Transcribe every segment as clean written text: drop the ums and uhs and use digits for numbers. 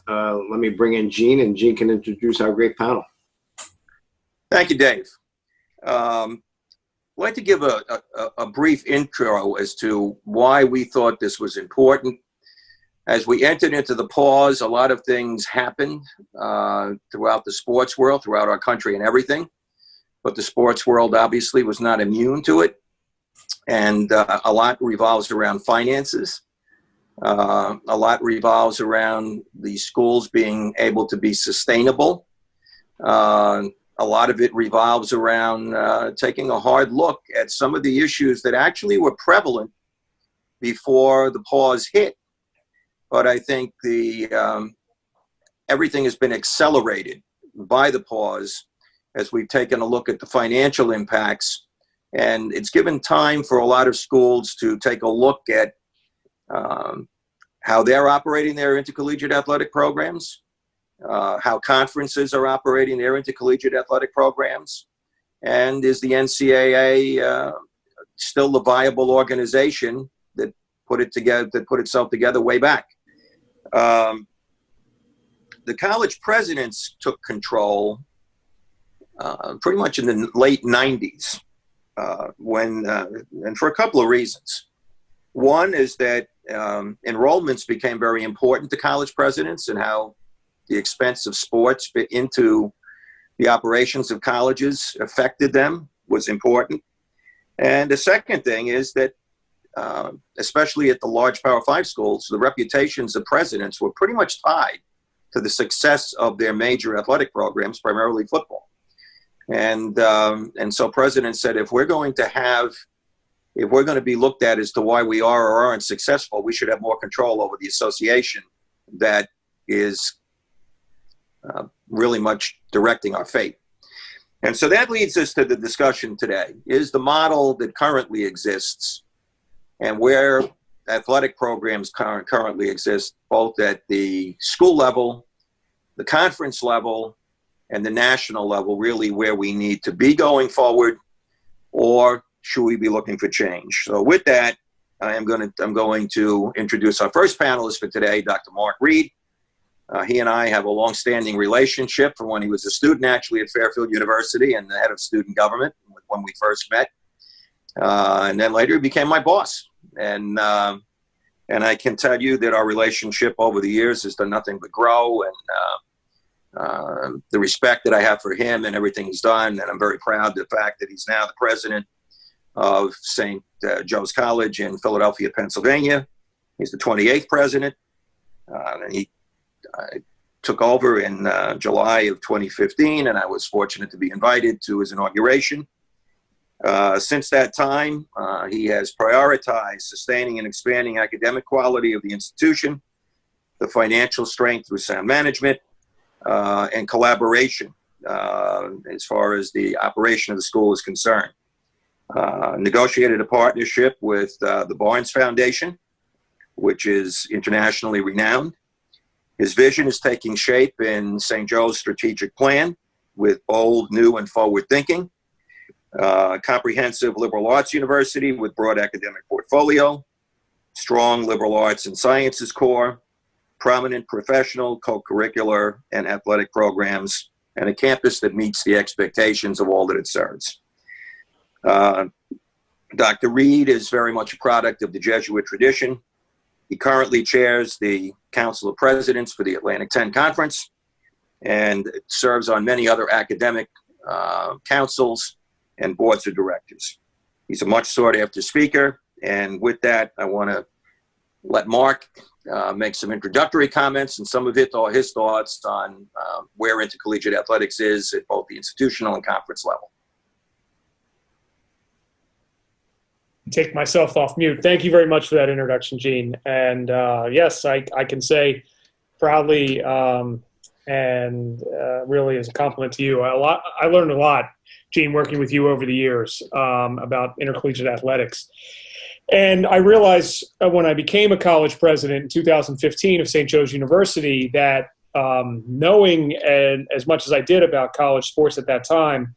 let me bring in Gene, and Gene can introduce our great panel. Thank you, Dave. I'd like to give a brief intro as to why we thought this was important. As we entered into the pause, a lot of things happened throughout the sports world, throughout our country and everything. But the sports world obviously was not immune to it. And a lot revolves around finances. A lot revolves around the schools being able to be sustainable. A lot of it revolves around taking a hard look at some of the issues that actually were prevalent before the pause hit. But I think everything has been accelerated by the pause as we've taken a look at the financial impacts. And it's given time for a lot of schools to take a look at how they're operating their intercollegiate athletic programs, how conferences are operating their intercollegiate athletic programs, and is the NCAA still the viable organization that put itself together way back? The college presidents took control pretty much in the late 90s, and for a couple of reasons. One is that enrollments became very important to college presidents, and how the expense of sports fit into the operations of colleges affected them was important. And the second thing is that, especially at the large Power 5 schools, the reputations of presidents were pretty much tied to the success of their major athletic programs, primarily football. And so presidents said, if we're going to be looked at as to why we are or aren't successful, we should have more control over the association that is really much directing our fate. And so that leads us to the discussion today. Is the model that currently exists, and where athletic programs currently exist, both at the school level, the conference level, and the national level, really where we need to be going forward, or should we be looking for change? So with that, I'm going to introduce our first panelist for today, Dr. Mark Reed. He and I have a long-standing relationship from when he was a student, actually, at Fairfield University and the head of student government when we first met. And then later he became my boss. And I can tell you that our relationship over the years has done nothing but grow, and the respect that I have for him and everything he's done. And I'm very proud of the fact that he's now the president of St. Joe's College in Philadelphia, Pennsylvania. He's the 28th president. And he took over in July of 2015, and I was fortunate to be invited to his inauguration. Since that time, he has prioritized sustaining and expanding academic quality of the institution, the financial strength through sound management, and collaboration as far as the operation of the school is concerned. Negotiated a partnership with the Barnes Foundation, which is internationally renowned. His vision is taking shape in St. Joe's strategic plan with bold, new, and forward thinking. Comprehensive liberal arts university with broad academic portfolio, strong liberal arts and sciences core, prominent professional, co-curricular, and athletic programs, and a campus that meets the expectations of all that it serves. Dr. Reed is very much a product of the Jesuit tradition. He currently chairs the Council of Presidents for the Atlantic 10 Conference and serves on many other academic councils and boards of directors. He's a much sought after speaker. And with that, I want to let Mark make some introductory comments and some of it are his thoughts on where intercollegiate athletics is at both the institutional and conference level. Take myself off mute. Thank you very much for that introduction, Gene. And yes, I can say proudly and really as a compliment to you, I learned a lot, Gene, working with you over the years about intercollegiate athletics. And I realized when I became a college president in 2015 of St. Joe's University that knowing as much as I did about college sports at that time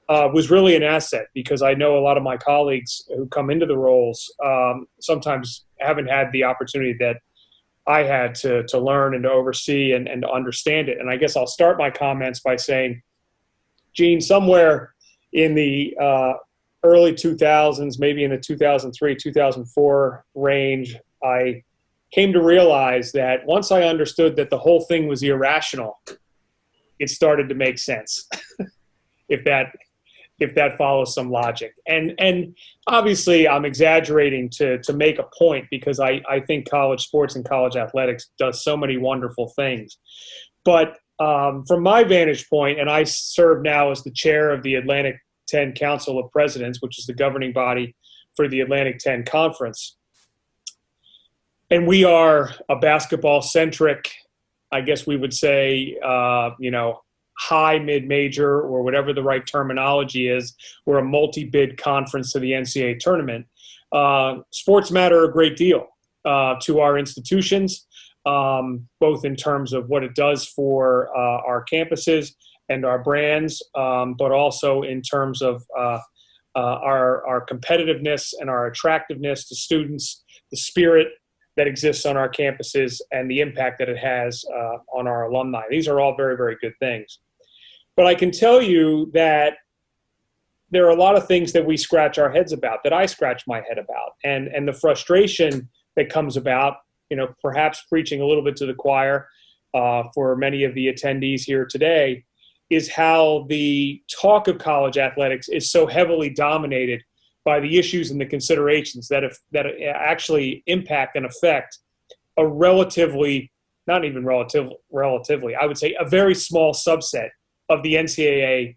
was really an asset, because I know a lot of my colleagues who come into the roles sometimes haven't had the opportunity that I had to learn and to oversee and to understand it. And I guess I'll start my comments by saying, Gene, somewhere in the early 2000s, maybe in the 2003, 2004 range, I came to realize that once I understood that the whole thing was irrational, it started to make sense, if that follows some logic. And obviously I'm exaggerating to make a point, because I think college sports and college athletics does so many wonderful things. But from my vantage point, and I serve now as the chair of the Atlantic 10 Council of Presidents, which is the governing body for the Atlantic 10 Conference. And we are a basketball-centric, I guess we would say, high, mid-major, or whatever the right terminology is. We're a multi-bid conference to the NCAA tournament. Sports matter a great deal to our institutions, both in terms of what it does for our campuses and our brands, but also in terms of our competitiveness and our attractiveness to students, the spirit that exists on our campuses, and the impact that it has on our alumni. These are all very, very good things. But I can tell you that there are a lot of things that we scratch our heads about, that I scratch my head about, and the frustration that comes about, perhaps preaching a little bit to the choir for many of the attendees here today, is how the talk of college athletics is so heavily dominated by the issues and the considerations that actually impact and affect a relatively, not even relatively, I would say a very small subset of the NCAA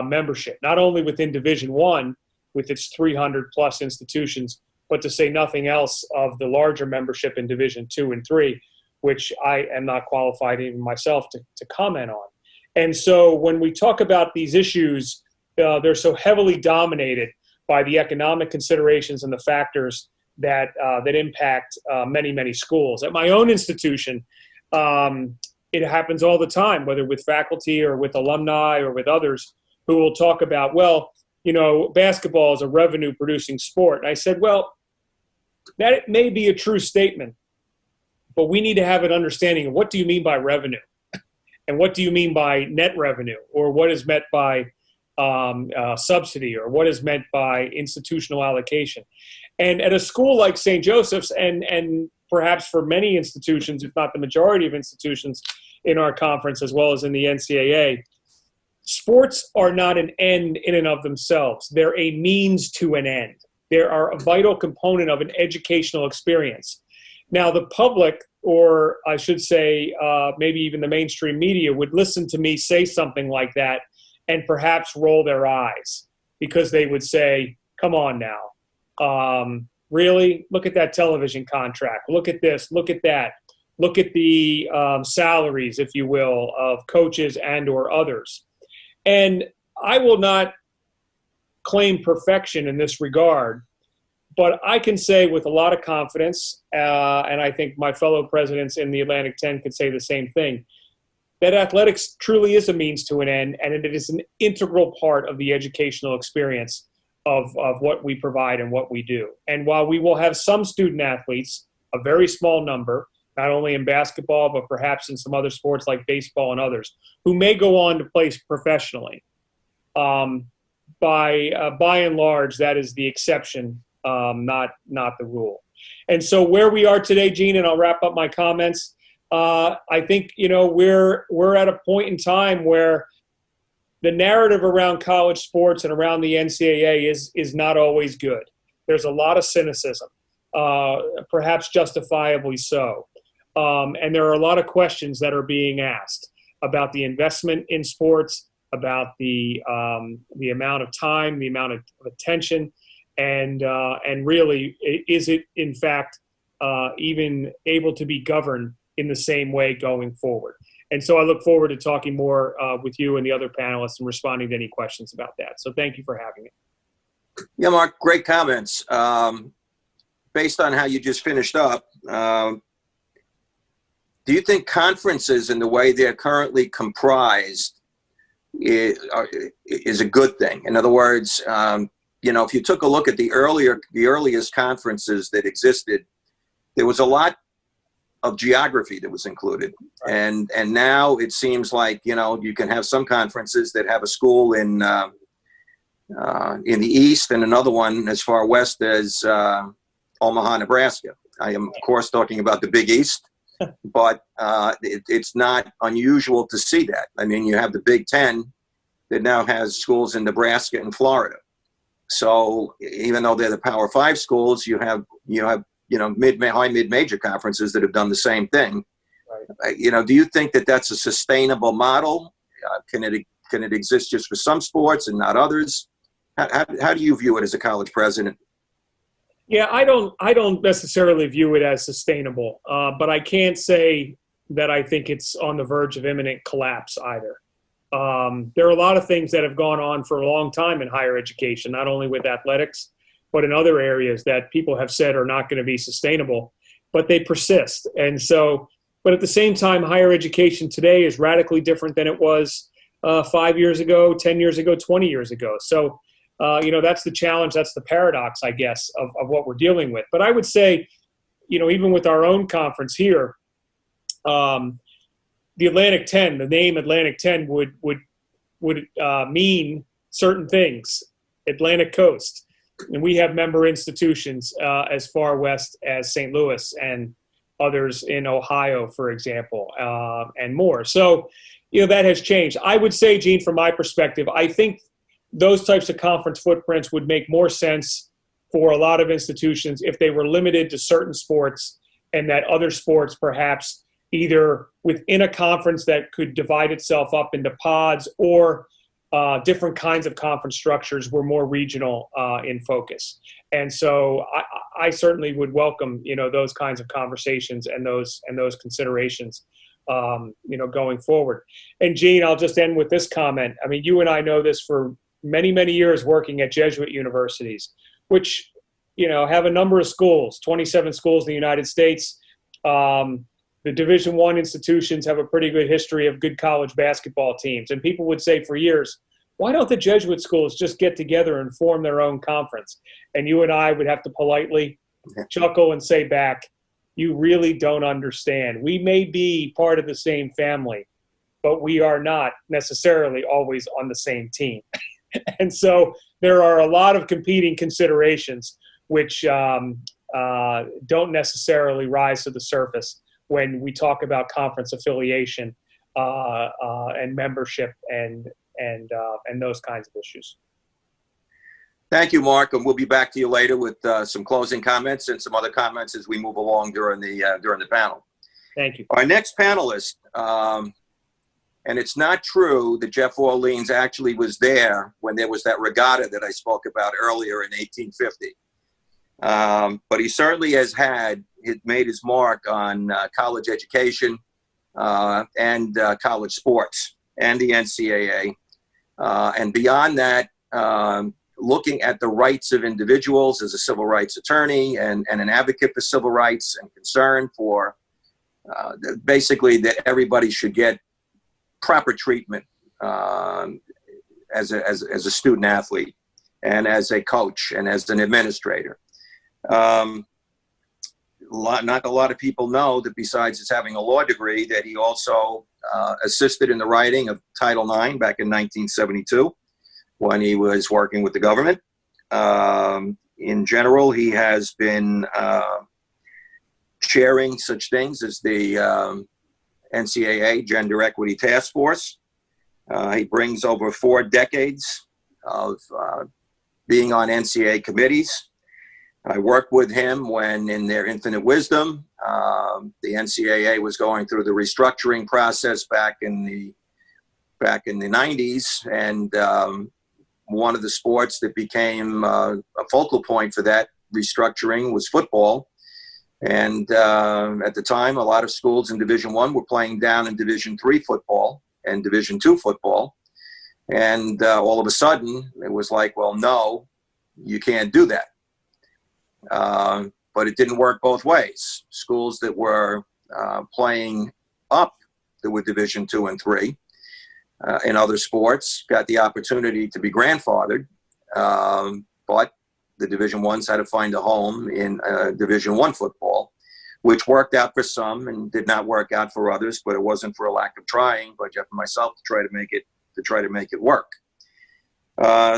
membership, not only within Division I with its 300 plus institutions, but to say nothing else of the larger membership in Division II and III, which I am not qualified even myself to comment on. And so when we talk about these issues, they're so heavily dominated by the economic considerations and the factors that impact many, many schools. At my own institution, it happens all the time, whether with faculty or with alumni or with others who will talk about, basketball is a revenue-producing sport. And I said, well, that may be a true statement, but we need to have an understanding of what do you mean by revenue? And what do you mean by net revenue? Or what is meant by subsidy, or what is meant by institutional allocation? And at a school like St. Joseph's, and perhaps for many institutions, if not the majority of institutions in our conference, as well as in the NCAA, sports are not an end in and of themselves. They're a means to an end. They are a vital component of an educational experience. Now, the public, or I should say maybe even the mainstream media, would listen to me say something like that and perhaps roll their eyes, because they would say, come on now. Really? Look at that television contract. Look at this. Look at that. Look at the salaries, if you will, of coaches and or others. And I will not claim perfection in this regard, but I can say with a lot of confidence, and I think my fellow presidents in the Atlantic 10 could say the same thing, that athletics truly is a means to an end, and it is an integral part of the educational experience of what we provide and what we do. And while we will have some student athletes, a very small number, not only in basketball, but perhaps in some other sports like baseball and others, who may go on to play professionally, by and large, that is the exception, not the rule. And so where we are today, Gene, and I'll wrap up my comments, I think, we're at a point in time where the narrative around college sports and around the NCAA is not always good. There's a lot of cynicism, perhaps justifiably so. And there are a lot of questions that are being asked about the investment in sports, about the amount of time, the amount of attention, and really, is it in fact even able to be governed in the same way going forward? And so I look forward to talking more with you and the other panelists and responding to any questions about that. So thank you for having me. Yeah, Mark, great comments. Based on how you just finished up, do you think conferences in the way they're currently comprised is a good thing? In other words, if you took a look at the earliest conferences that existed, there was a lot of geography that was included. And now it seems like, you can have some conferences that have a school in the East and another one as far west as Omaha, Nebraska. I am, of course, talking about the Big East, but it's not unusual to see that. I mean, you have the Big Ten that now has schools in Nebraska and Florida. So even though they're the Power 5 schools, you have mid-major conferences that have done the same thing. Right. Do you think that that's a sustainable model? Can it exist just for some sports and not others? How do you view it as a college president? Yeah, I don't necessarily view it as sustainable, but I can't say that I think it's on the verge of imminent collapse either. There are a lot of things that have gone on for a long time in higher education, not only with athletics, but in other areas that people have said are not going to be sustainable, but they persist. And so, but at the same time, higher education today is radically different than it was 5 years ago, 10 years ago, 20 years ago. So, that's the challenge. That's the paradox, I guess, of what we're dealing with. But I would say, even with our own conference here, the Atlantic 10, the name Atlantic 10 would mean certain things. Atlantic Coast. And we have member institutions as far west as St. Louis and others in Ohio, for example, and more. So, that has changed. I would say, Gene, from my perspective, I think those types of conference footprints would make more sense for a lot of institutions if they were limited to certain sports, and that other sports perhaps either within a conference that could divide itself up into pods, or different kinds of conference structures were more regional in focus. And so I certainly would welcome, those kinds of conversations and those considerations, going forward. And Gene, I'll just end with this comment. I mean, you and I know this for many, many years working at Jesuit universities, which, have a number of schools, 27 schools in the United States. The Division I institutions have a pretty good history of good college basketball teams. And people would say for years, why don't the Jesuit schools just get together and form their own conference? And you and I would have to politely chuckle and say back, you really don't understand. We may be part of the same family, but we are not necessarily always on the same team. And so there are a lot of competing considerations which don't necessarily rise to the surface when we talk about conference affiliation and membership and those kinds of issues. Thank you, Mark, and we'll be back to you later with some closing comments and some other comments as we move along during the panel. Thank you. Our next panelist, and it's not true that Jeff Orleans actually was there when there was that regatta that I spoke about earlier in 1850. But he certainly has made his mark on college education and college sports and the NCAA. And beyond that, looking at the rights of individuals as a civil rights attorney and an advocate for civil rights and concern for basically that everybody should get proper treatment as a student athlete and as a coach and as an administrator. Not a lot of people know that besides his having a law degree, that he also assisted in the writing of Title IX back in 1972 when he was working with the government. In general, he has been chairing such things as the NCAA Gender Equity Task Force. He brings over 4 decades of being on NCAA committees. I worked with him when, in their infinite wisdom, the NCAA was going through the restructuring process back in the 90s, and one of the sports that became a focal point for that restructuring was football. And at the time, a lot of schools in Division I were playing down in Division III football and Division II football. And all of a sudden, it was like, well, no, you can't do that. But it didn't work both ways. Schools that were playing up that were Division II and III in other sports got the opportunity to be grandfathered, but the Division I's had to find a home in Division I football, which worked out for some and did not work out for others, but it wasn't for a lack of trying by Jeff and myself to try to make it work.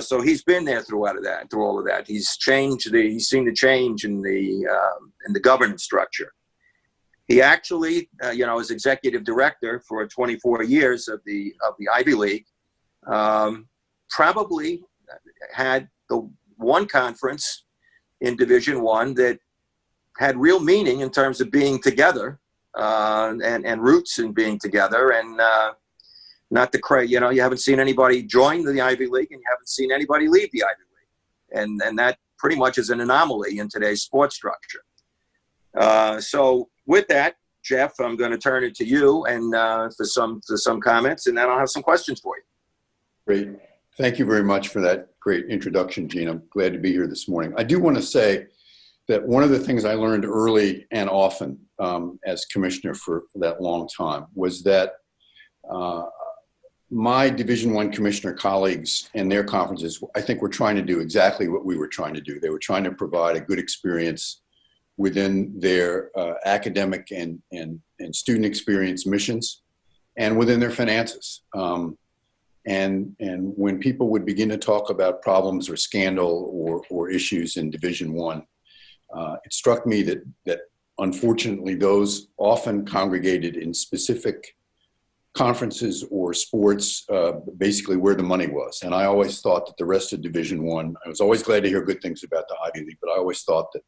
So he's been there through all of that. He's seen the change in the governance structure. He actually, as executive director for 24 years of the Ivy League, probably had the one conference in Division I that had real meaning in terms of being together and roots in being together, and not the crazy. You haven't seen anybody join the Ivy League, and you haven't seen anybody leave the Ivy League, and that pretty much is an anomaly in today's sports structure. So with that, Jeff, I'm going to turn it to you and for some comments, and then I'll have some questions for you. Great. Thank you very much for that great introduction, Gene. I'm glad to be here this morning. I do want to say that one of the things I learned early and often as commissioner for that long time was that my Division I commissioner colleagues and their conferences, I think, were trying to do exactly what we were trying to do. They were trying to provide a good experience within their academic and student experience missions and within their finances. And when people would begin to talk about problems or scandal or issues in Division I, it struck me that unfortunately those often congregated in specific conferences or sports, basically where the money was. And I always thought that the rest of Division I was always glad to hear good things about the Ivy League, but I always thought that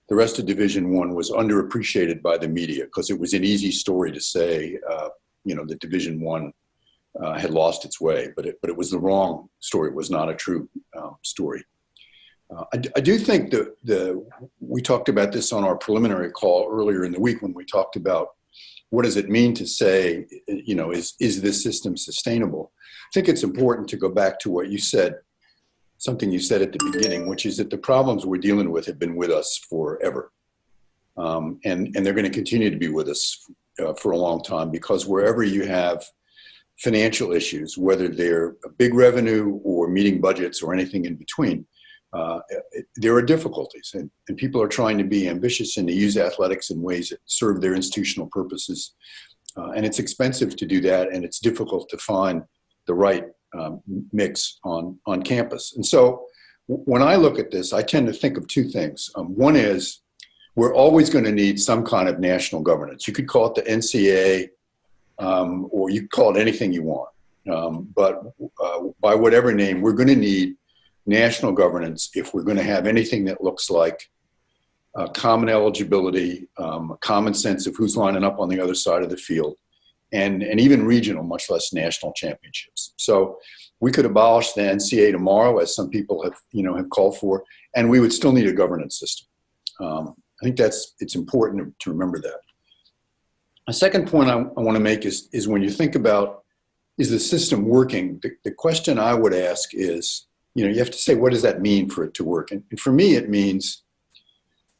the rest of Division I was underappreciated by the media because it was an easy story to say, that Division I had lost its way, but it was the wrong story. It was not a true story. I do think that we talked about this on our preliminary call earlier in the week when we talked about what does it mean to say, is this system sustainable? I think it's important to go back to what you said, something you said at the beginning, which is that the problems we're dealing with have been with us forever. And they're going to continue to be with us for a long time, because wherever you have financial issues, whether they're a big revenue or meeting budgets or anything in between, there are difficulties, and people are trying to be ambitious and to use athletics in ways that serve their institutional purposes. And it's expensive to do that, and it's difficult to find the right mix on campus. And so when I look at this, I tend to think of two things. One is we're always going to need some kind of national governance. You could call it the NCAA, or you could call it anything you want. But by whatever name, we're going to need national governance if we're going to have anything that looks like common eligibility, a common sense of who's lining up on the other side of the field, and even regional, much less national championships. So we could abolish the NCAA tomorrow, as some people have called for, and we would still need a governance system. I think it's important to remember that. A second point I want to make is when you think about, is the system working? The question I would ask is, you have to say, what does that mean for it to work? And for me, it means,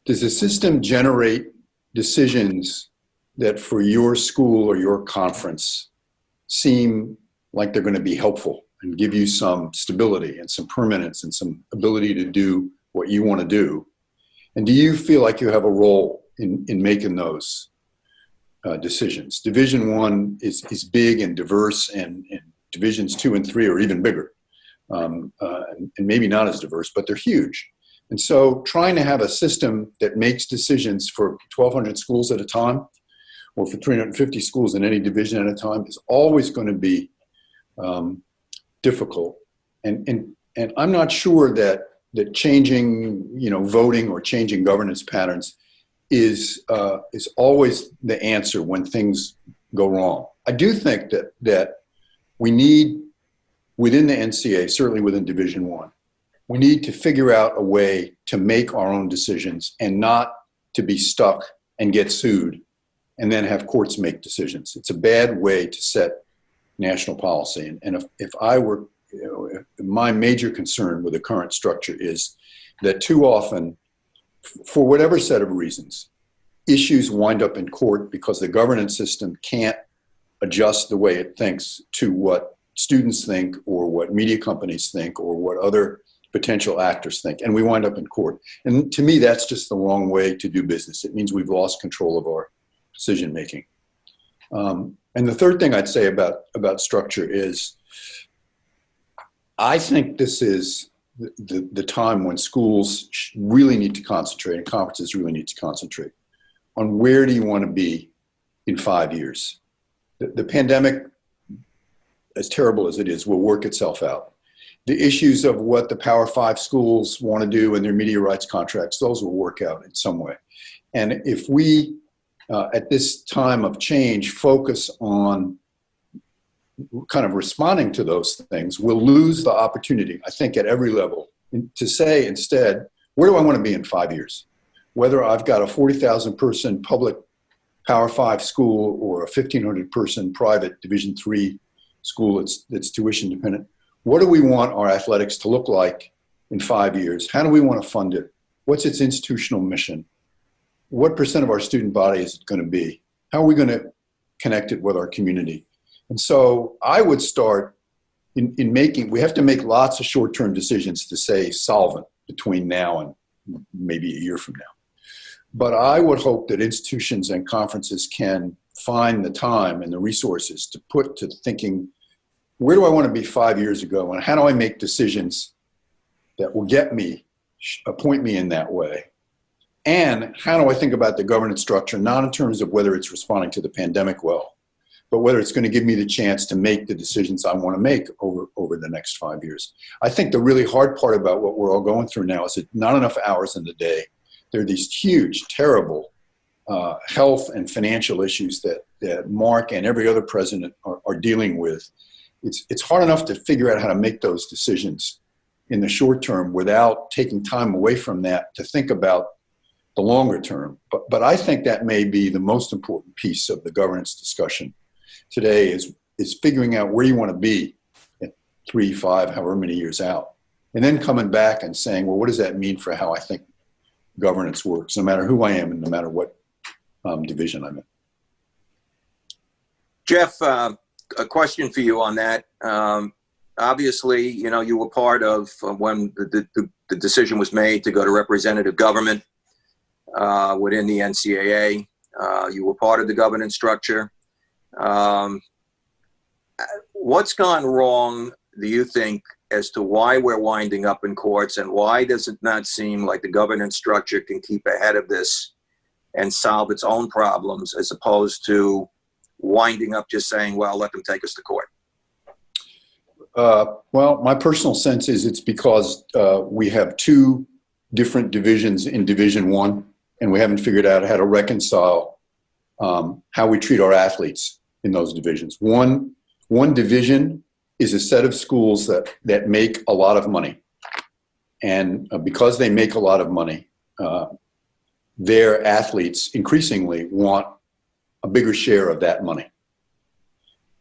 does the system generate decisions that for your school or your conference seem like they're going to be helpful and give you some stability and some permanence and some ability to do what you want to do? And do you feel like you have a role in making those decisions? Division I is big and diverse, and Divisions 2 and 3 are even bigger. And maybe not as diverse, but they're huge. And so trying to have a system that makes decisions for 1,200 schools at a time, or for 350 schools in any division at a time, is always going to be difficult. And I'm not sure that changing, voting or changing governance patterns is always the answer when things go wrong. I do think that we need, within the NCAA, certainly within Division I, we need to figure out a way to make our own decisions and not to be stuck and get sued and then have courts make decisions. It's a bad way to set national policy. And if I were, my major concern with the current structure is that too often, for whatever set of reasons, issues wind up in court because the governance system can't adjust the way it thinks to what students think or what media companies think or what other potential actors think, and we wind up in court. And to me, that's just the wrong way to do business. It means we've lost control of our decision making. And the third thing I'd say about structure is, I think this is the time when schools really need to concentrate and conferences really need to concentrate on where do you want to be in 5 years. The pandemic, as terrible as it is, will work itself out. The issues of what the Power 5 schools want to do in their media rights contracts, those will work out in some way. And if we, at this time of change, focus on kind of responding to those things, we'll lose the opportunity, I think, at every level to say instead, where do I want to be in 5 years? Whether I've got a 40,000 person public Power 5 school or a 1,500 person private Division III school that's tuition dependent, what do we want our athletics to look like in 5 years? How do we want to fund it? What's its institutional mission? What percent of our student body is it going to be? How are we going to connect it with our community? And so I would start in making, we have to make lots of short-term decisions to say solvent between now and maybe a year from now. But I would hope that institutions and conferences can find the time and the resources to put to thinking, where do I want to be 5 years ago, and how do I make decisions that will get me, point me in that way? And how do I think about the governance structure, not in terms of whether it's responding to the pandemic well, but whether it's going to give me the chance to make the decisions I want to make over the next 5 years. I think the really hard part about what we're all going through now is that not enough hours in the day. There are these huge, terrible health and financial issues that Mark and every other president are dealing with. It's hard enough to figure out how to make those decisions in the short term without taking time away from that to think about the longer term. But I think that may be the most important piece of the governance discussion today is figuring out where you want to be at 3, 5, however many years out, and then coming back and saying, well, what does that mean for how I think governance works, no matter who I am and no matter what division I'm in. Jeff, a question for you on that. Obviously, you were part of when the decision was made to go to representative government within the NCAA. You were part of the governance structure. What's gone wrong, do you think, as to why we're winding up in courts, and why does it not seem like the governance structure can keep ahead of this and solve its own problems, as opposed to winding up just saying, well, let them take us to court? Well, my personal sense is it's because we have two different divisions in Division I, and we haven't figured out how to reconcile how we treat our athletes in those divisions. One division is a set of schools that make a lot of money. And because they make a lot of money, their athletes increasingly want a bigger share of that money.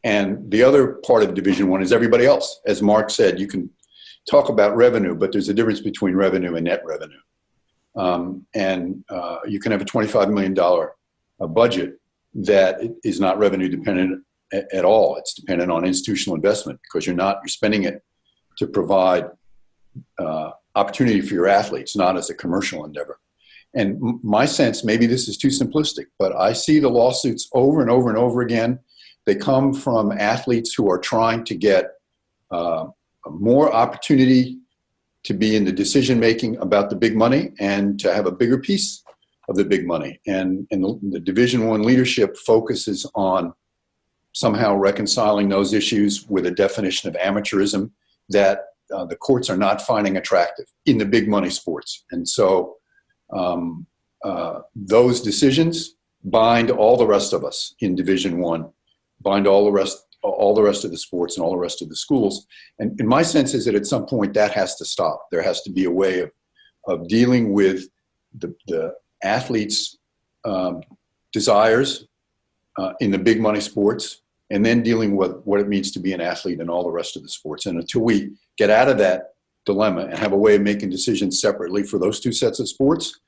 And the other part of Division I is everybody else. As Mark said, you can talk about revenue, but there's a difference between revenue and net revenue. You can have a $25 million budget that is not revenue dependent at all. It's dependent on institutional investment because you're spending it to provide opportunity for your athletes, not as a commercial endeavor. And my sense, maybe this is too simplistic, but I see the lawsuits over and over and over again. They come from athletes who are trying to get more opportunity to be in the decision-making about the big money and to have a bigger piece of the big money. And the Division I leadership focuses on somehow reconciling those issues with a definition of amateurism that the courts are not finding attractive in the big money sports. And so those decisions bind all the rest of us in Division I, bind all the rest of the sports and all the rest of the schools. And my sense is that at some point that has to stop. There has to be a way of dealing with the athletes' desires in the big money sports, and then dealing with what it means to be an athlete in all the rest of the sports. And until we get out of that dilemma and have a way of making decisions separately for those two sets of sports,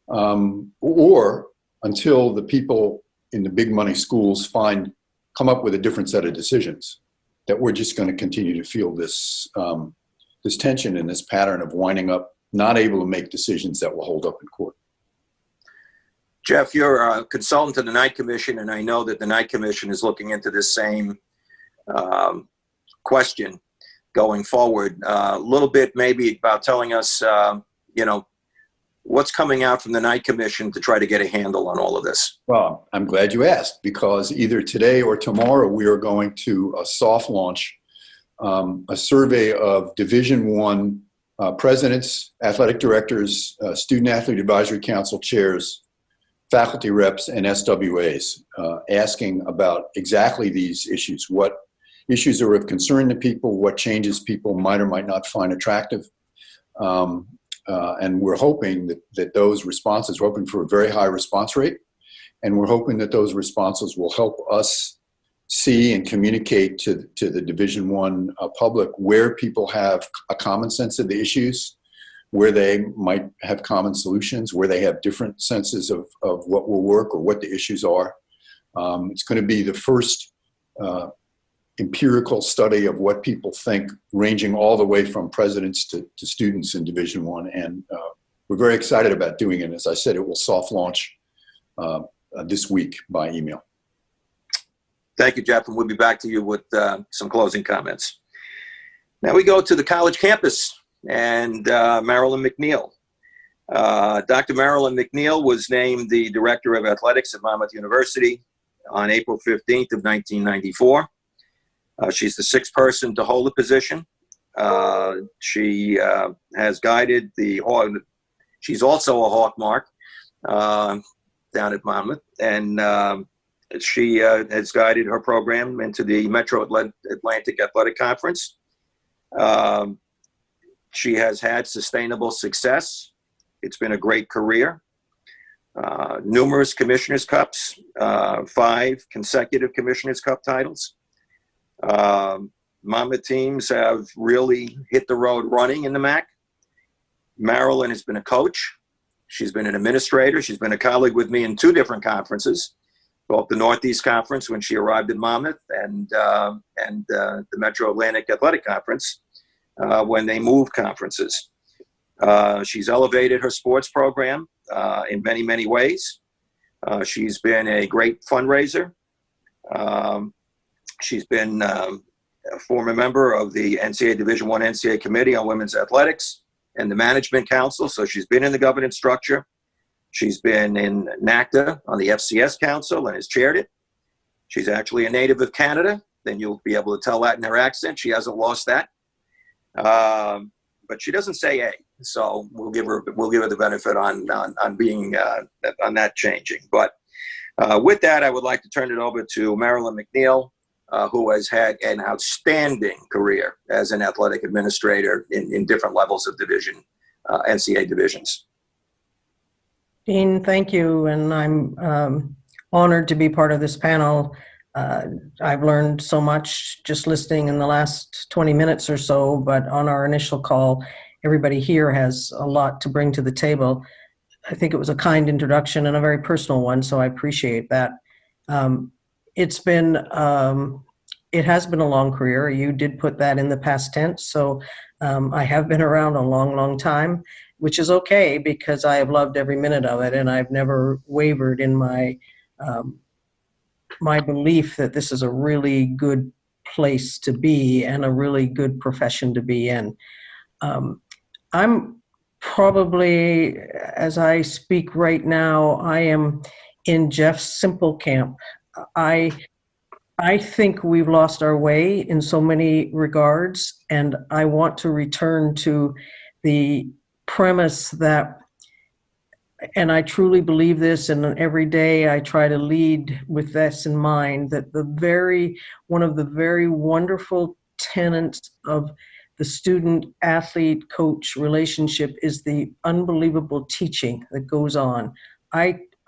or until the people in the big money schools come up with a different set of decisions, that we're just going to continue to feel this this tension and this pattern of winding up not able to make decisions that will hold up in court. Jeff, you're a consultant to the Knight Commission, and I know that the Knight Commission is looking into this same question going forward. A little bit maybe about telling us, what's coming out from the Knight Commission to try to get a handle on all of this. Well, I'm glad you asked, because either today or tomorrow we are going to soft launch a survey of Division I presidents, athletic directors, student athlete advisory council chairs, faculty reps, and SWAs, asking about exactly these issues. What issues are of concern to people, what changes people might or might not find attractive. And we're hoping that those responses, we're hoping for a very high response rate, and we're hoping that those responses will help us see and communicate to the Division I public where people have a common sense of the issues, where they might have common solutions, where they have different senses of what will work or what the issues are. It's going to be the first empirical study of what people think, ranging all the way from presidents to students in Division I. And we're very excited about doing it. As I said, it will soft launch this week by email. Thank you, Jeff, and we'll be back to you with some closing comments. Now we go to the college campus and Marilyn McNeil. Dr. Marilyn McNeil was named the Director of Athletics at Monmouth University on April 15th of 1994. She's the sixth person to hold the position. She has guided she's also a Hawkmark down at Monmouth, and she has guided her program into the Metro Atlantic Athletic Conference. She has had sustainable success. It's been a great career. Numerous Commissioner's Cups, 5 consecutive Commissioner's Cup titles. Monmouth teams have really hit the road running in the MAC. Marilyn has been a coach. She's been an administrator. She's been a colleague with me in 2 different conferences, both the Northeast Conference when she arrived in Monmouth and the Metro Atlantic Athletic Conference when they moved conferences. She's elevated her sports program in many, many ways. She's been a great fundraiser. She's been a former member of the NCAA Division I NCAA Committee on Women's Athletics and the Management Council, so she's been in the governance structure. She's been in NACDA on the FCS Council and has chaired it. She's actually a native of Canada. Then you'll be able to tell that in her accent. She hasn't lost that. But she doesn't say A, so we'll give her the benefit on being on that changing. But with that, I would like to turn it over to Marilyn McNeil, who has had an outstanding career as an athletic administrator in different levels of division, NCAA divisions. Dean, thank you, and I'm honored to be part of this panel. I've learned so much just listening in the last 20 minutes or so, but on our initial call, everybody here has a lot to bring to the table. I think it was a kind introduction and a very personal one, so I appreciate that. It has been a long career. You did put that in the past tense, so I have been around a long, long time, which is okay because I have loved every minute of it, and I've never wavered in my belief that this is a really good place to be and a really good profession to be in. I'm probably, as I speak right now, I am in Jeff's simple camp. I think we've lost our way in so many regards, and I want to return to the premise that, and I truly believe this, and every day I try to lead with this in mind, that one of the very wonderful tenets of the student-athlete-coach relationship is the unbelievable teaching that goes on.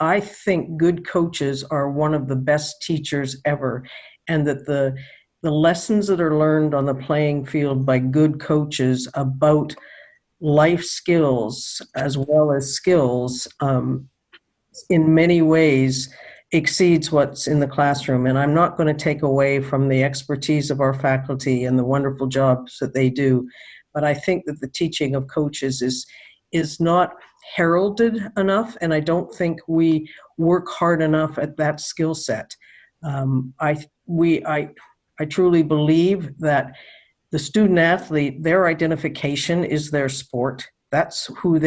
I think good coaches are one of the best teachers ever, and that the lessons that are learned on the playing field by good coaches about life skills as well as skills in many ways exceeds what's in the classroom. And I'm not going to take away from the expertise of our faculty and the wonderful jobs that they do, but I think that the teaching of coaches is not heralded enough, and I don't think we work hard enough at that skill set. I truly believe that the student athlete, their identification is their sport. That's who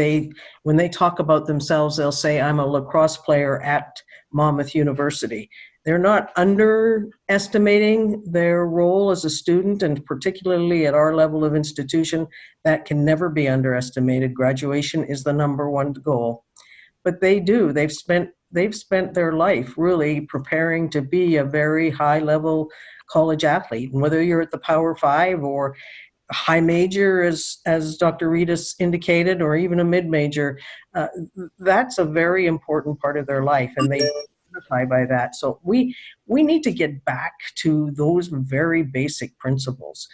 when they talk about themselves, they'll say, I'm a lacrosse player at Monmouth University. They're not underestimating their role as a student, and particularly at our level of institution, that can never be underestimated. Graduation is the number one goal. But they do. They've spent their life really preparing to be a very high-level college athlete. And whether you're at the Power Five or a high major, as Dr. Ritas indicated, or even a mid-major, that's a very important part of their life, and they identify by that. So we need to get back to those very basic principles.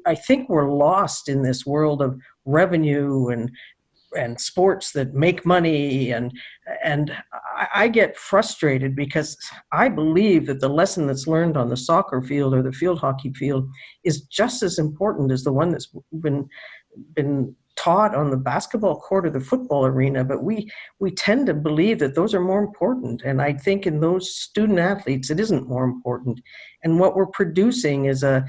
I think we're lost in this world of revenue and sports that make money, and I get frustrated because I believe that the lesson that's learned on the soccer field or the field hockey field is just as important as the one that's been taught on the basketball court or the football arena, but we tend to believe that those are more important, and I think in those student athletes it isn't more important. And what we're producing is a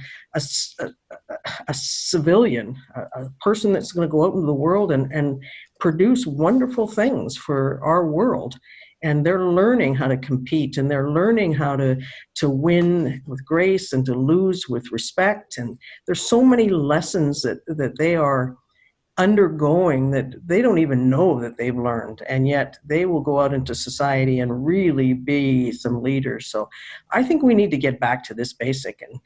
civilian, a person that's going to go out into the world and produce wonderful things for our world. And they're learning how to compete, and they're learning how to win with grace and to lose with respect. And there's so many lessons that they are undergoing that they don't even know that they've learned, and yet they will go out into society and really be some leaders. So I think we need to get back to this basic. And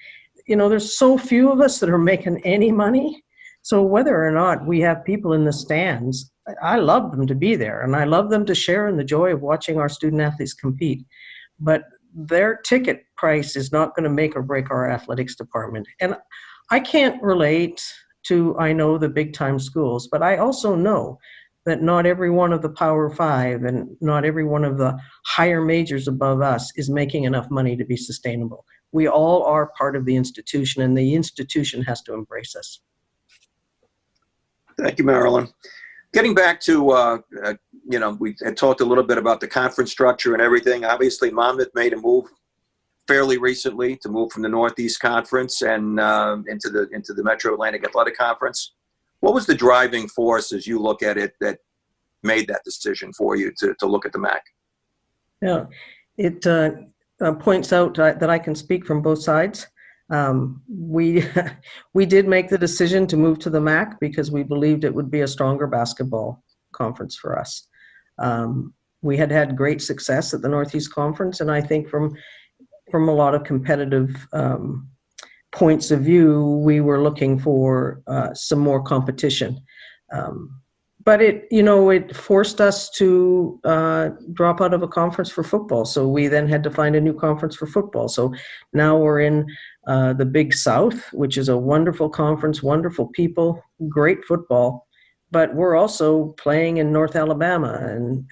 there's so few of us that are making any money, so whether or not we have people in the stands, I love them to be there, and I love them to share in the joy of watching our student athletes compete, but their ticket price is not going to make or break our athletics department. And I can't relate to, I know, the big time schools, but I also know that not every one of the Power Five and not every one of the higher majors above us is making enough money to be sustainable. We all are part of the institution, and the institution has to embrace us. Thank you, Marilyn. Getting back to, we had talked a little bit about the conference structure and everything. Obviously, Monmouth made a move fairly recently to move from the Northeast Conference and into the Metro Atlantic Athletic Conference. What was the driving force, as you look at it, that made that decision for you to look at the MAC? Yeah, it points out that I can speak from both sides. We did make the decision to move to the MAC because we believed it would be a stronger basketball conference for us. We had great success at the Northeast Conference, and I think from a lot of competitive points of view, we were looking for some more competition. But it forced us to drop out of a conference for football. So we then had to find a new conference for football. So now we're in the Big South, which is a wonderful conference, wonderful people, great football. But we're also playing in North Alabama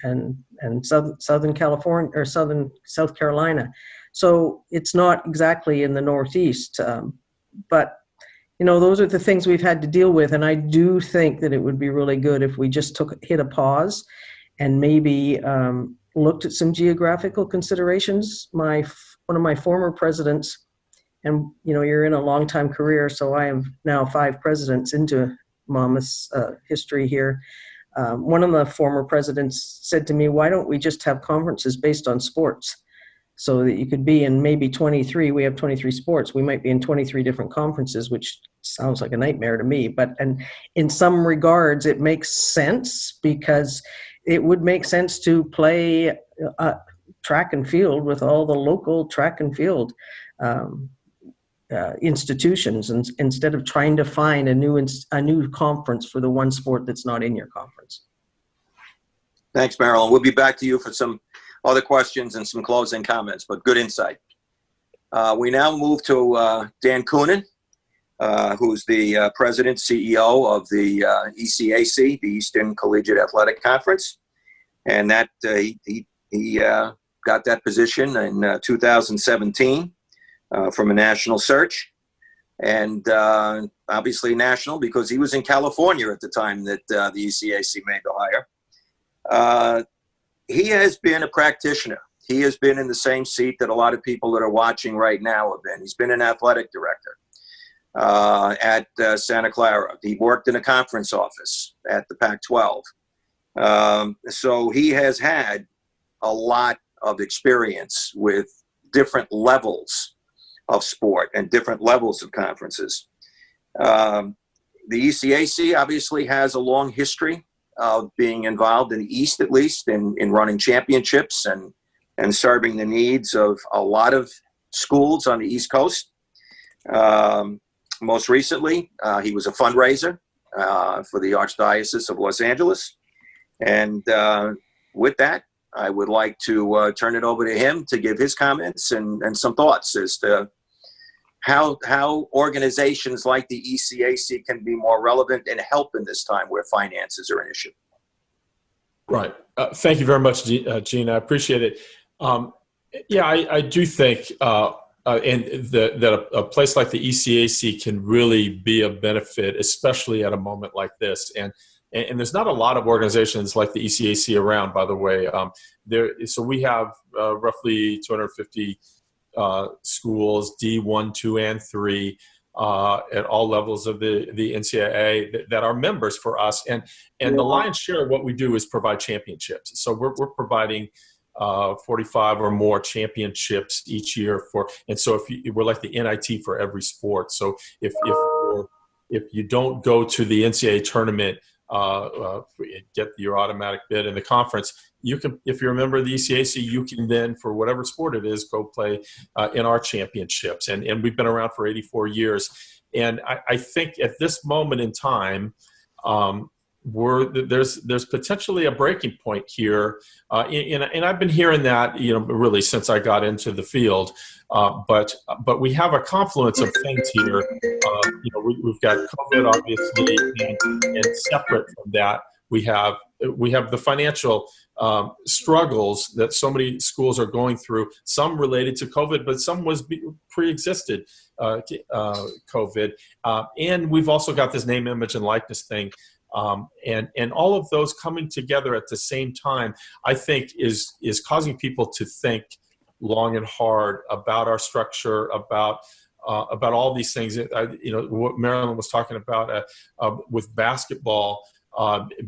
and Southern California or South Carolina. So it's not exactly in the Northeast, but those are the things we've had to deal with. And I do think that it would be really good if we just hit a pause and maybe looked at some geographical considerations. One of my former presidents, and you're in a long time career, so I am now 5 presidents into Monmouth's history here. One of the former presidents said to me, why don't we just have conferences based on sports? So that you could be in maybe 23, we have 23 sports, we might be in 23 different conferences, which sounds like a nightmare to me. And in some regards, it makes sense, because it would make sense to play track and field with all the local track and field institutions, and instead of trying to find a new conference for the one sport that's not in your conference. Thanks, Marilyn. We'll be back to you for some other questions and some closing comments, but good insight. We now move to Dan Coonan, who's the president, CEO of the ECAC, the Eastern Collegiate Athletic Conference. And that he got that position in 2017 from a national search. and obviously national because he was in California at the time that the ECAC made the hire. He has been a practitioner. He has been in the same seat that a lot of people that are watching right now have been. He's been an athletic director at Santa Clara. He worked in a conference office at the Pac-12. So he has had a lot of experience with different levels of sport and different levels of conferences. The ECAC obviously has a long history of being involved in the East, at least, in running championships and serving the needs of a lot of schools on the East Coast. Most recently, he was a fundraiser for the Archdiocese of Los Angeles. And with that, I would like to turn it over to him to give his comments and some thoughts as to how organizations like the ECAC can be more relevant and help in this time where finances are an issue. Right. Thank you very much, Gene. I appreciate it. I do think that a place like the ECAC can really be a benefit, especially at a moment like this. And there's not a lot of organizations like the ECAC around, by the way. So we have roughly 250 schools, D1, 2, and 3, at all levels of the NCAA that are members for us. And the lion's share of what we do is provide championships. So we're providing 45 or more championships each year and so we're like the NIT for every sport. So if you don't go to the NCAA tournament, get your automatic bid in the conference, you can, if you're a member of the ECAC, you can then, for whatever sport it is, go play in our championships. And we've been around for 84 years. And I think at this moment in time, there's potentially a breaking point here, and I've been hearing that really since I got into the field. But we have a confluence of things here. We've got COVID, obviously, and separate from that, we have the financial struggles that so many schools are going through. Some related to COVID, but some was pre-existed COVID, and we've also got this name, image, and likeness thing. And all of those coming together at the same time, I think is causing people to think long and hard about our structure, about all these things. What Marilyn was talking about with basketball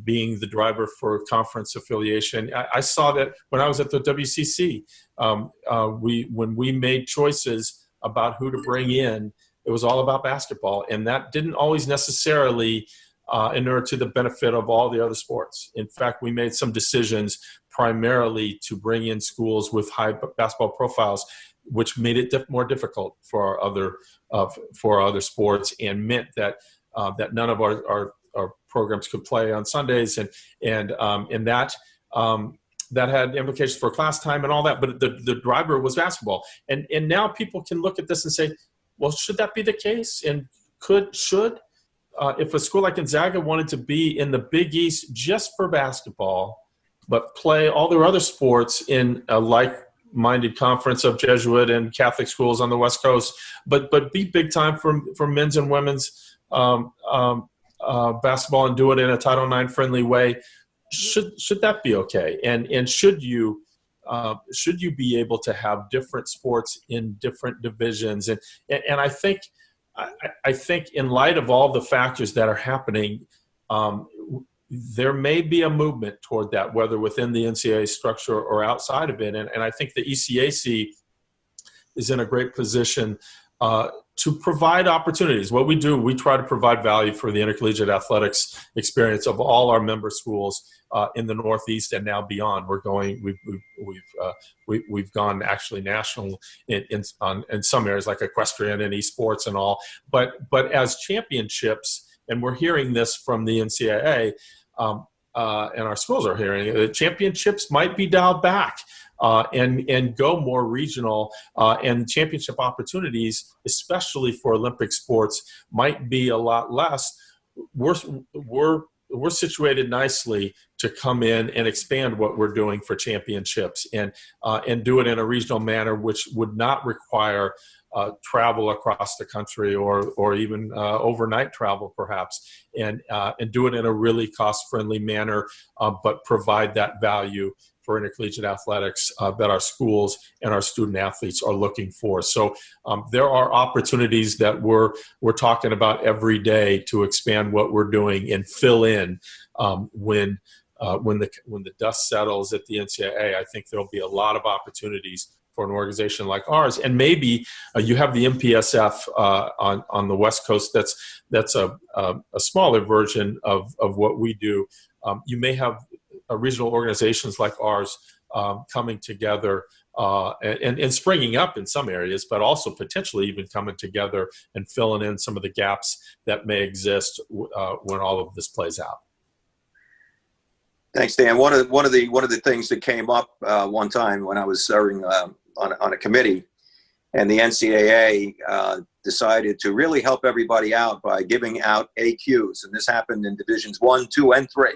being the driver for conference affiliation. I saw that when I was at the WCC. When we made choices about who to bring in, it was all about basketball, and that didn't always necessarily inure to the benefit of all the other sports. In fact, we made some decisions primarily to bring in schools with high basketball profiles, which made it more difficult for other sports, and meant that none of our programs could play on Sundays, and that had implications for class time and all that. But the driver was basketball, and now people can look at this and say, well, should that be the case? And should if a school like Gonzaga wanted to be in the Big East just for basketball, but play all their other sports in a like-minded conference of Jesuit and Catholic schools on the West Coast, but be big time for men's and women's basketball and do it in a Title IX friendly way, should that be okay? And should you be able to have different sports in different divisions? And I think in light of all the factors that are happening, there may be a movement toward that, whether within the NCAA structure or outside of it. And I think the ECAC is in a great position to provide opportunities. What we do, we try to provide value for the intercollegiate athletics experience of all our member schools in the Northeast and now beyond. We've gone actually national in some areas like equestrian and esports and all. But as championships, and we're hearing this from the NCAA, and our schools are hearing it, the championships might be dialed back. And go more regional, and championship opportunities, especially for Olympic sports, might be a lot less. We're situated nicely to come in and expand what we're doing for championships and do it in a regional manner, which would not require travel across the country or even overnight travel perhaps, and do it in a really cost-friendly manner, but provide that value for intercollegiate athletics that our schools and our student athletes are looking for. So there are opportunities that we're talking about every day to expand what we're doing and fill in when the dust settles at the NCAA. I think there'll be a lot of opportunities for an organization like ours, and maybe you have the MPSF on the West Coast. That's a smaller version of what we do. You may have regional organizations like ours coming together and springing up in some areas, but also potentially even coming together and filling in some of the gaps that may exist when all of this plays out. Thanks, Dan. One of the things that came up one time when I was serving on a committee, and the NCAA decided to really help everybody out by giving out AQs, and this happened in divisions 1, 2, and 3.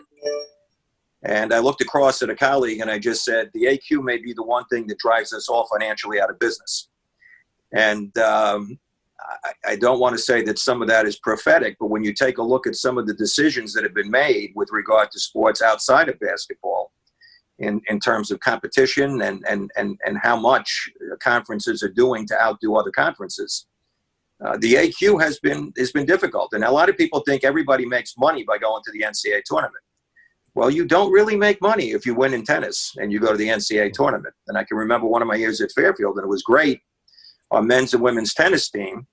And I looked across at a colleague and I just said, the AQ may be the one thing that drives us all financially out of business. And I don't want to say that some of that is prophetic, but when you take a look at some of the decisions that have been made with regard to sports outside of basketball, in terms of competition and how much conferences are doing to outdo other conferences, the AQ has been difficult. And a lot of people think everybody makes money by going to the NCAA tournament. Well, you don't really make money if you win in tennis and you go to the NCAA tournament. And I can remember one of my years at Fairfield, and it was great. Our men's and women's tennis team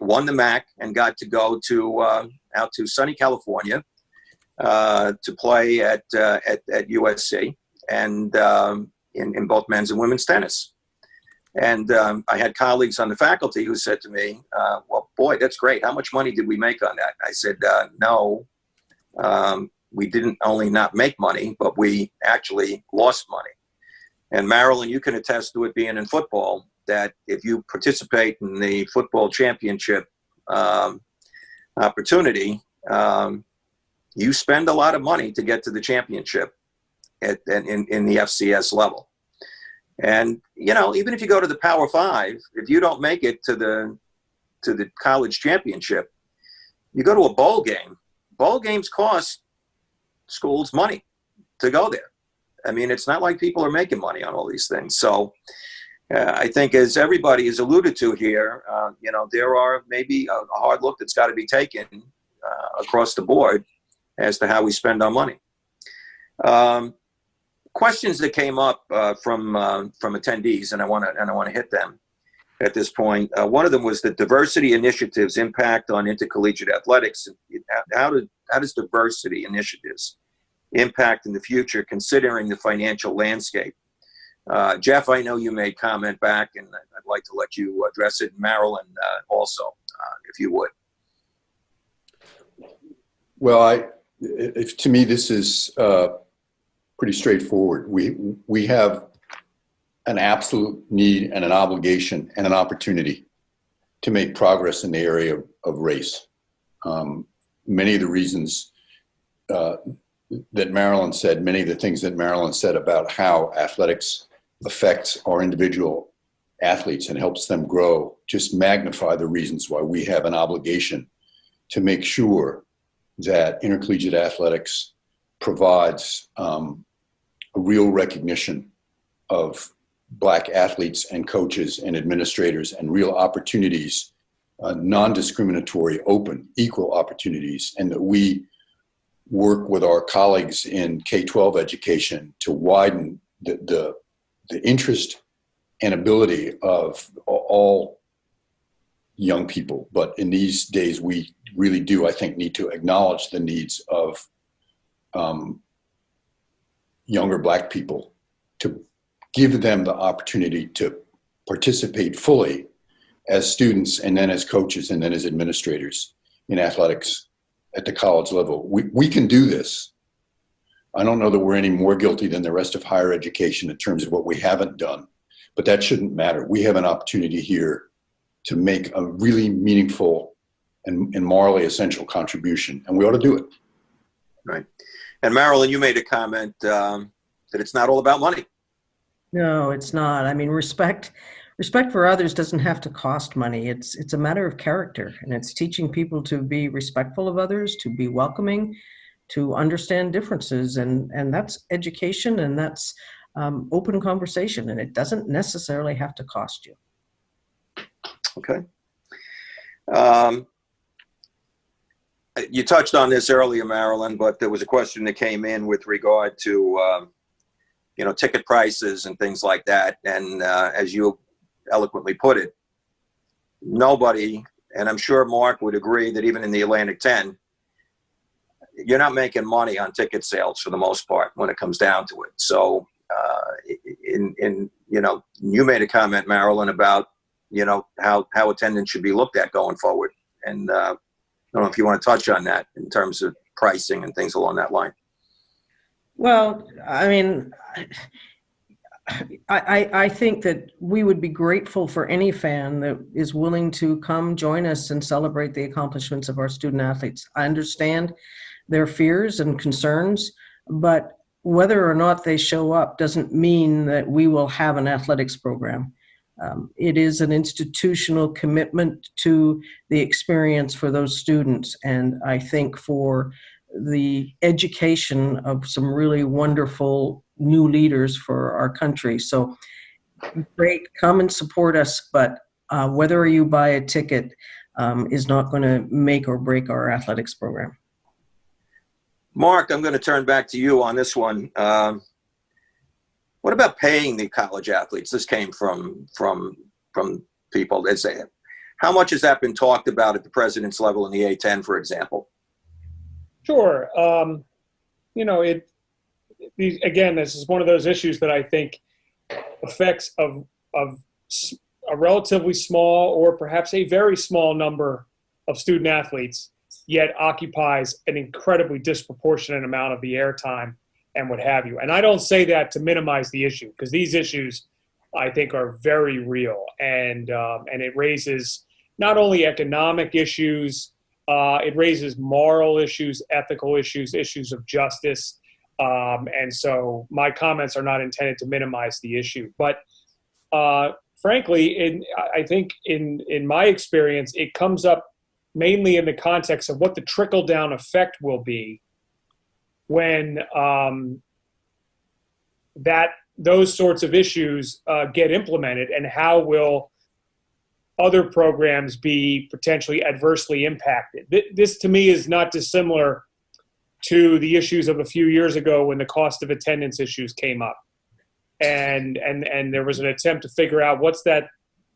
won the MAC and got to go to out to sunny California to play at USC and in both men's and women's tennis. And I had colleagues on the faculty who said to me, well, boy, that's great. How much money did we make on that? I said, no. We didn't only not make money, but we actually lost money. And Marilyn, you can attest to it being in football, that if you participate in the football championship opportunity, you spend a lot of money to get to the championship in the FCS level. And, you know, even if you go to the Power Five, if you don't make it to the college championship, you go to a bowl game. Bowl games cost schools money to go there. I mean, it's not like people are making money on all these things. So I think, as everybody has alluded to here, you know, there are maybe a hard look that's got to be taken across the board as to how we spend our money. Questions that came up from attendees, and I want to hit them at this point. One of them was the diversity initiatives impact on intercollegiate athletics. How does diversity initiatives impact in the future, considering the financial landscape? Jeff, I know you made comment back, and I'd like to let you address it. Marilyn, also, if you would. Well, to me, this is pretty straightforward. We have an absolute need and an obligation and an opportunity to make progress in the area of race. Many of the reasons that Marilyn said, many of the things that Marilyn said about how athletics affects our individual athletes and helps them grow, just magnify the reasons why we have an obligation to make sure that intercollegiate athletics provides a real recognition of Black athletes and coaches and administrators, and real opportunities, non-discriminatory, open, equal opportunities, and that we work with our colleagues in K-12 education to widen the interest and ability of all young people. But in these days, we really do, I think, need to acknowledge the needs of younger Black people, to give them the opportunity to participate fully as students, and then as coaches, and then as administrators in athletics at the college level. We can do this. I don't know that we're any more guilty than the rest of higher education in terms of what we haven't done, but that shouldn't matter. We have an opportunity here to make a really meaningful and morally essential contribution, and we ought to do it. Right. And Marilyn, you made a comment that it's not all about money. No, it's not. I mean, respect respect for others doesn't have to cost money. It's a matter of character, and it's teaching people to be respectful of others, to be welcoming, to understand differences, and that's education, and that's open conversation, and it doesn't necessarily have to cost you. Okay. You touched on this earlier, Marilyn, but there was a question that came in with regard to, ticket prices and things like that. And as you eloquently put it, nobody, and I'm sure Mark would agree that even in the Atlantic 10, you're not making money on ticket sales for the most part when it comes down to it. So, you made a comment, Marilyn, about, how attendance should be looked at going forward. And I don't know if you want to touch on that in terms of pricing and things along that line. Well, I mean, I think that we would be grateful for any fan that is willing to come join us and celebrate the accomplishments of our student athletes. I understand their fears and concerns, but whether or not they show up doesn't mean that we will have an athletics program. It is an institutional commitment to the experience for those students, and I think for the education of some really wonderful new leaders for our country. So great, come and support us, but whether you buy a ticket is not going to make or break our athletics program. Mark, I'm going to turn back to you on this one. What about paying the college athletes? This came from people that say it. How much has that been talked about at the president's level in the A10, for example? Sure. Again, this is one of those issues that I think affects of a relatively small or perhaps a very small number of student athletes, yet occupies an incredibly disproportionate amount of the airtime and what have you. And I don't say that to minimize the issue, because these issues, I think, are very real. And it raises not only economic issues, it raises moral issues, ethical issues, issues of justice. And so my comments are not intended to minimize the issue. But frankly, I think in my experience, it comes up mainly in the context of what the trickle-down effect will be when those sorts of issues get implemented, and how will other programs be potentially adversely impacted. This to me is not dissimilar to the issues of a few years ago when the cost of attendance issues came up. And there was an attempt to figure out what's that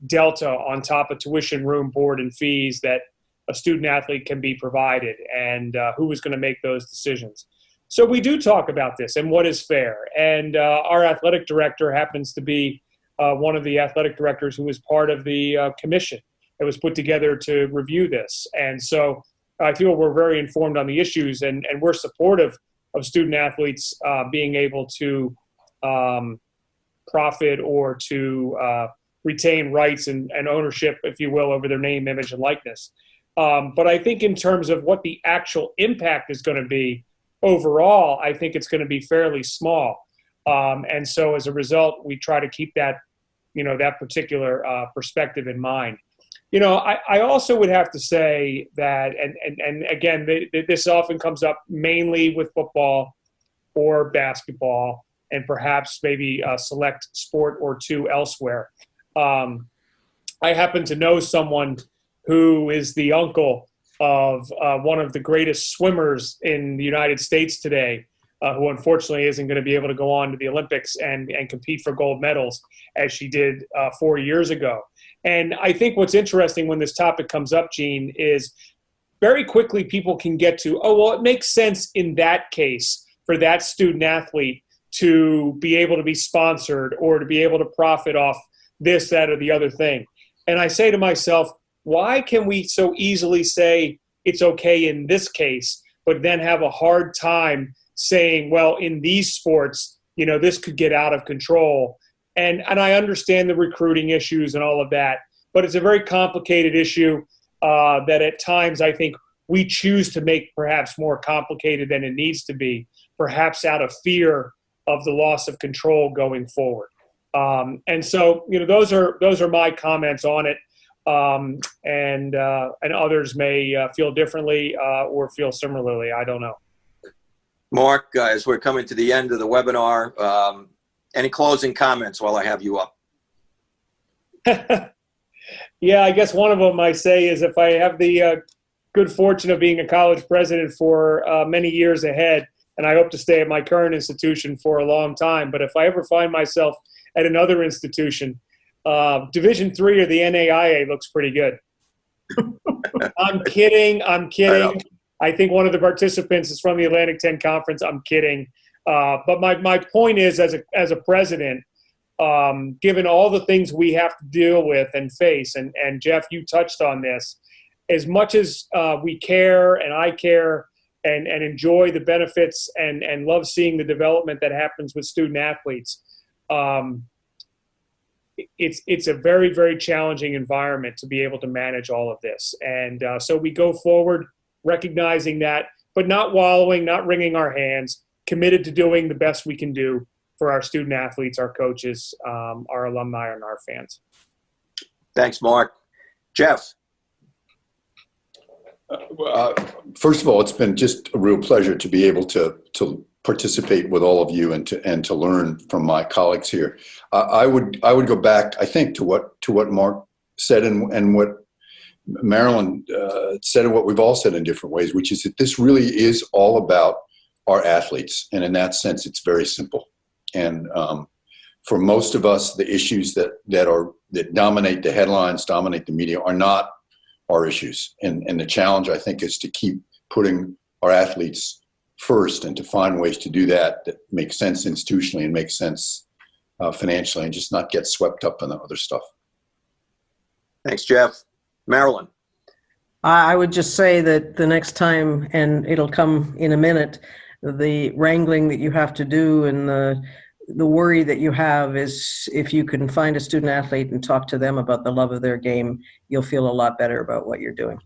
delta on top of tuition, room, board, and fees that a student athlete can be provided, and who is going to make those decisions. So we do talk about this and what is fair. And our athletic director happens to be one of the athletic directors who was part of the commission that was put together to review this. And so I feel we're very informed on the issues, and we're supportive of student athletes being able to profit or to retain rights and ownership, if you will, over their name, image, and likeness. But I think in terms of what the actual impact is going to be overall, I think it's going to be fairly small. And so as a result, we try to keep that, that particular perspective in mind. I also would have to say that, and again, this often comes up mainly with football or basketball, and perhaps maybe a select sport or two elsewhere. I happen to know someone who is the uncle of one of the greatest swimmers in the United States today, who unfortunately isn't going to be able to go on to the Olympics and compete for gold medals as she did 4 years ago. And I think what's interesting when this topic comes up, Gene, is very quickly people can get to, oh, well, it makes sense in that case for that student athlete to be able to be sponsored or to be able to profit off this, that, or the other thing. And I say to myself, why can we so easily say it's okay in this case, but then have a hard time saying, well, in these sports, this could get out of control? And I understand the recruiting issues and all of that, but it's a very complicated issue that at times I think we choose to make perhaps more complicated than it needs to be, perhaps out of fear of the loss of control going forward. And so, those are my comments on it. And others may feel differently or feel similarly. I don't know. Mark, as we're coming to the end of the webinar, any closing comments while I have you up? Yeah, I guess one of them I say is if I have the good fortune of being a college president for many years ahead, and I hope to stay at my current institution for a long time, but if I ever find myself at another institution, Division III or the NAIA looks pretty good. I'm kidding. I think one of the participants is from the Atlantic 10 Conference. I'm kidding. But my point is, as a president, given all the things we have to deal with and face, and Jeff, you touched on this, as much as we care and I care and enjoy the benefits and love seeing the development that happens with student athletes, it's a very, very challenging environment to be able to manage all of this. And so we go forward recognizing that, but not wallowing, not wringing our hands, committed to doing the best we can do for our student athletes, our coaches, our alumni, and our fans. Thanks, Mark. Jeff. First of all, it's been just a real pleasure to be able to participate with all of you and to learn from my colleagues here. I would go back, I think, to what Mark said and what Marilyn said, and what we've all said in different ways, which is that this really is all about our athletes, and in that sense, it's very simple. And for most of us, the issues that dominate the headlines, dominate the media, are not our issues. And the challenge, I think, is to keep putting our athletes first and to find ways to do that make sense institutionally and make sense financially, and just not get swept up in the other stuff. Thanks, Jeff. Marilyn. I would just say that the next time, and it'll come in a minute, the wrangling that you have to do and the worry that you have is if you can find a student athlete and talk to them about the love of their game, you'll feel a lot better about what you're doing.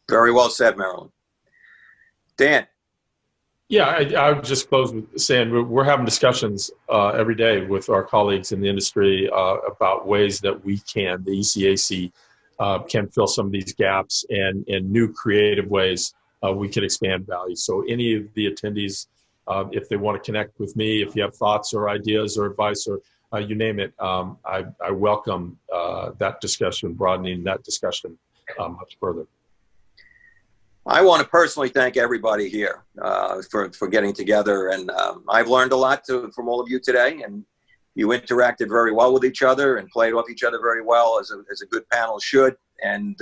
Very well said, Marilyn. Dan. Yeah, I would just close with saying we're having discussions every day with our colleagues in the industry about ways that we can, the ECAC, can fill some of these gaps and new creative ways we can expand value. So any of the attendees, if they want to connect with me, if you have thoughts or ideas or advice or you name it, I welcome that discussion, broadening that discussion much further. I want to personally thank everybody here for getting together, and I've learned a lot from all of you today, and you interacted very well with each other and played off each other very well, as a good panel should, and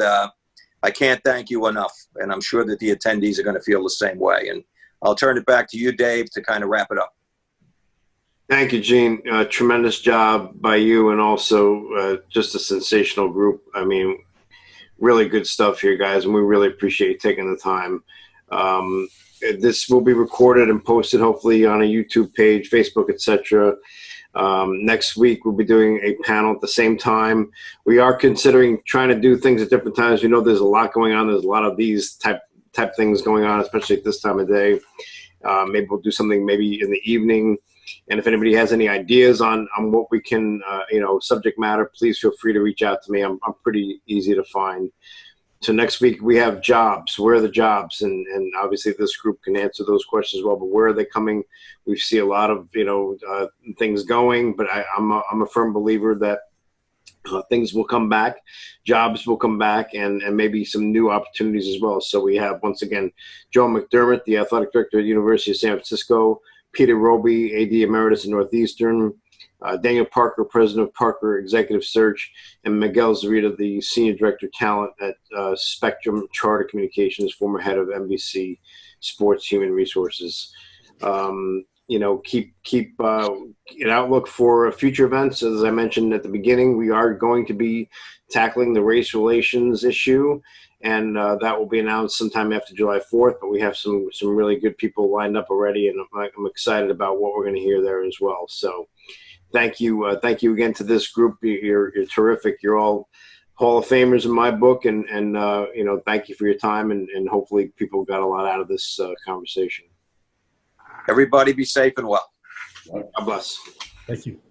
I can't thank you enough, and I'm sure that the attendees are going to feel the same way. And I'll turn it back to you, Dave, to kind of wrap it up. Thank you, Gene. Tremendous job by you, and also just a sensational group. I mean, really good stuff here, guys, and we really appreciate you taking the time. This will be recorded and posted hopefully on a YouTube page, Facebook, etc. Next week we'll be doing a panel at the same time. We are considering trying to do things at different times. You know, there's a lot going on. There's a lot of these type things going on, especially at this time of day. Maybe we'll do something maybe in the evening. And if anybody has any ideas on what we can, subject matter, please feel free to reach out to me. I'm pretty easy to find. So next week we have jobs. Where are the jobs? And obviously this group can answer those questions as well. But where are they coming? We see a lot of things going. But I'm a firm believer that things will come back, jobs will come back, and maybe some new opportunities as well. So we have, once again, Joe McDermott, the athletic director at the University of San Francisco, Peter Roby, AD Emeritus at Northeastern, Daniel Parker, President of Parker Executive Search, and Miguel Zarita, the Senior Director of Talent at Spectrum Charter Communications, former head of NBC Sports Human Resources. Keep an outlook for future events. As I mentioned at the beginning, we are going to be tackling the race relations issue, and that will be announced sometime after July 4th, but we have some really good people lined up already, and I'm excited about what we're going to hear there as well. So thank you again to this group. You're terrific. You're all Hall of Famers in my book, and thank you for your time, and hopefully people got a lot out of this conversation. Everybody be safe and well. God bless. Thank you.